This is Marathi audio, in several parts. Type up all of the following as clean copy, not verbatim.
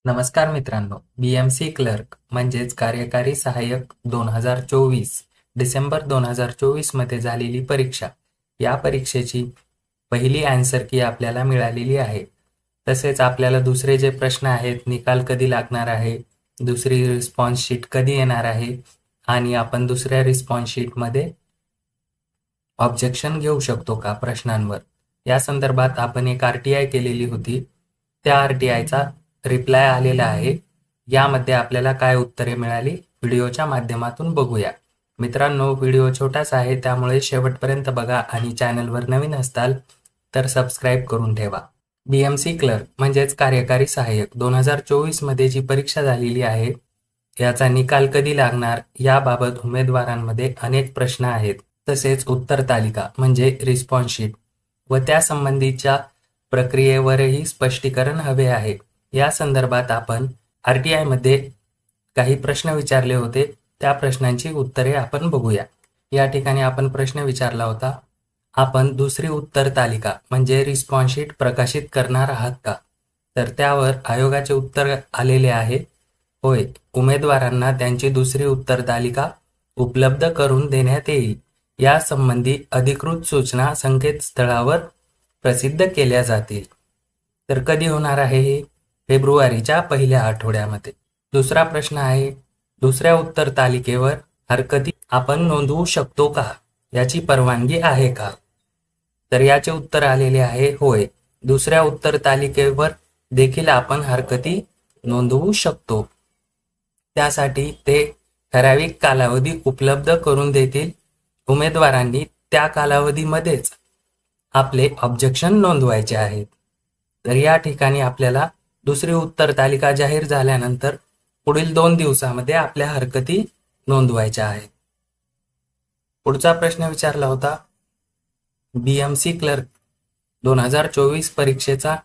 नमस्कार मित्रांनो, BMC क्लर्क म्हणजेच कार्यकारी सहाय्यक 2024 डिसेंबर 2024 मध्ये झालेली परीक्षा. या परीक्षेची पहिली आन्सर की आपल्याला मिळालेली आहे. तसेच आपल्याला दुसरे जे प्रश्न आहेत, निकाल कधी लागणार आहे, दुसरी रिस्पॉन्स शीट कधी येणार आहे आणि आपण दुसऱ्या रिस्पॉन्स शीटमध्ये ऑब्जेक्शन घेऊ शकतो का प्रश्नांवर, या संदर्भात आपण एक RTI केलेली होती. त्या RTIचा रिप्लाय आलेला आहे. यामध्ये आपल्याला काय उत्तरे मिळाली व्हिडिओच्या माध्यमातून बघूया. मित्रांनो, व्हिडिओ छोटाच आहे, त्यामुळे शेवटपर्यंत बघा आणि चॅनलवर नवीन असताल तर सबस्क्राईब करून ठेवा. BMC क्लर्क म्हणजेच कार्यकारी सहाय्यक 2024 मध्ये जी परीक्षा झालेली आहे, याचा निकाल कधी लागणार याबाबत उमेदवारांमध्ये अनेक प्रश्न आहेत. तसेच उत्तर तालिका म्हणजे रिस्पॉन्स शीट व त्या संबंधीच्या प्रक्रियेवरही स्पष्टीकरण हवे आहे. या संदर्भात आपण RTI मध्ये काही प्रश्न विचारले होते, त्या प्रश्नांची उत्तरे आपण बघूया. या ठिकाणी आपण प्रश्न विचारला होता, आपण दुसरी उत्तर तालिका म्हणजे रिस्पॉन्स शीट प्रकाशित करणार आहात का? तर त्यावर आयोगाचे उत्तर आलेले आहे, होय, उमेदवारांना त्यांची दुसरी उत्तर तालिका उपलब्ध करून देण्यात येईल. यासंबंधी अधिकृत सूचना संकेतस्थळावर प्रसिद्ध केल्या जातील. तर कधी होणार आहे हे? फेब्रुवारीच्या पहिल्या आठवड्यामध्ये. दुसरा प्रश्न आहे, दुसऱ्या उत्तर तालिकेवर हरकती आपण नोंदवू शकतो का? याची परवानगी आहे का? तर याचे उत्तर आलेले आहे, होय, दुसऱ्या उत्तर तालिकेवर देखील आपण हरकती नोंदवू शकतो. त्यासाठी ते ठराविक कालावधी उपलब्ध करून देतील. उमेदवारांनी त्या कालावधीमध्येच आपले ऑब्जेक्शन नोंदवायचे आहेत. तर या ठिकाणी आपल्याला दुसरी उत्तर तालिका जाहीर झाल्यानंतर पुढील 2 दिवसामध्ये आपल्या हरकती नोंदवायच्या आहेत. पुढचा प्रश्न विचारला होता, BMC क्लर्क 2024 परीक्षेचा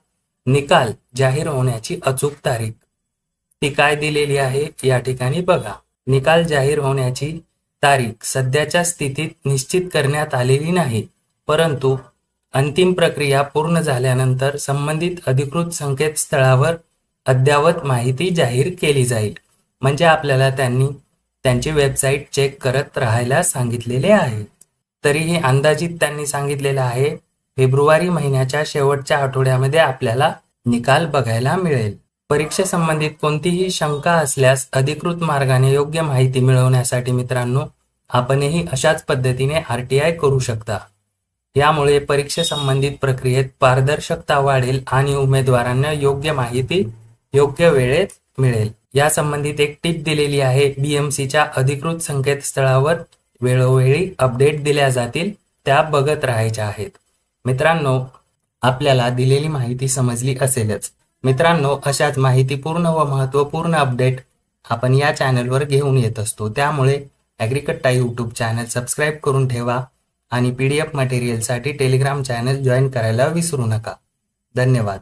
निकाल जाहीर होण्याची अचूक तारीख ती काय दिलेली आहे? या ठिकाणी बघा, निकाल जाहीर होण्याची तारीख सध्याच्या स्थितीत निश्चित करण्यात आलेली नाही, परंतु अंतिम प्रक्रिया पूर्ण झाल्यानंतर संबंधित अधिकृत संकेतस्थळावर अद्ययावत माहिती जाहीर केली जाईल. म्हणजे आपल्याला त्यांनी त्यांची वेबसाईट चेक करत राहायला सांगितलेले आहे. तरीही अंदाजित त्यांनी सांगितलेलं आहे, फेब्रुवारी महिन्याच्या शेवटच्या आठवड्यामध्ये आपल्याला निकाल बघायला मिळेल. परीक्षेसंबंधित कोणतीही शंका असल्यास अधिकृत मार्गाने योग्य माहिती मिळवण्यासाठी मित्रांनो, आपणही अशाच पद्धतीने RTI करू शकता. यामुळे परीक्षेसंबंधित प्रक्रियेत पारदर्शकता वाढेल आणि उमेदवारांना योग्य माहिती योग्य वेळेत मिळेल. या संबंधित एक टिप दिलेली आहे, BMCच्या अधिकृत संकेतस्थळावर वेळोवेळी अपडेट दिल्या जातील, त्या बघत राहायच्या आहेत. मित्रांनो, आपल्याला दिलेली माहिती समजली असेलच. मित्रांनो, अशाच माहितीपूर्ण व महत्त्वपूर्ण अपडेट आपण या चॅनलवर घेऊन येत असतो. त्यामुळे ॲग्रीकट्टा यूट्यूब चॅनल सबस्क्राईब करून ठेवा आणि PDF मटेरियलसाठी टेलिग्राम चॅनल जॉईन करायला विसरू नका. धन्यवाद.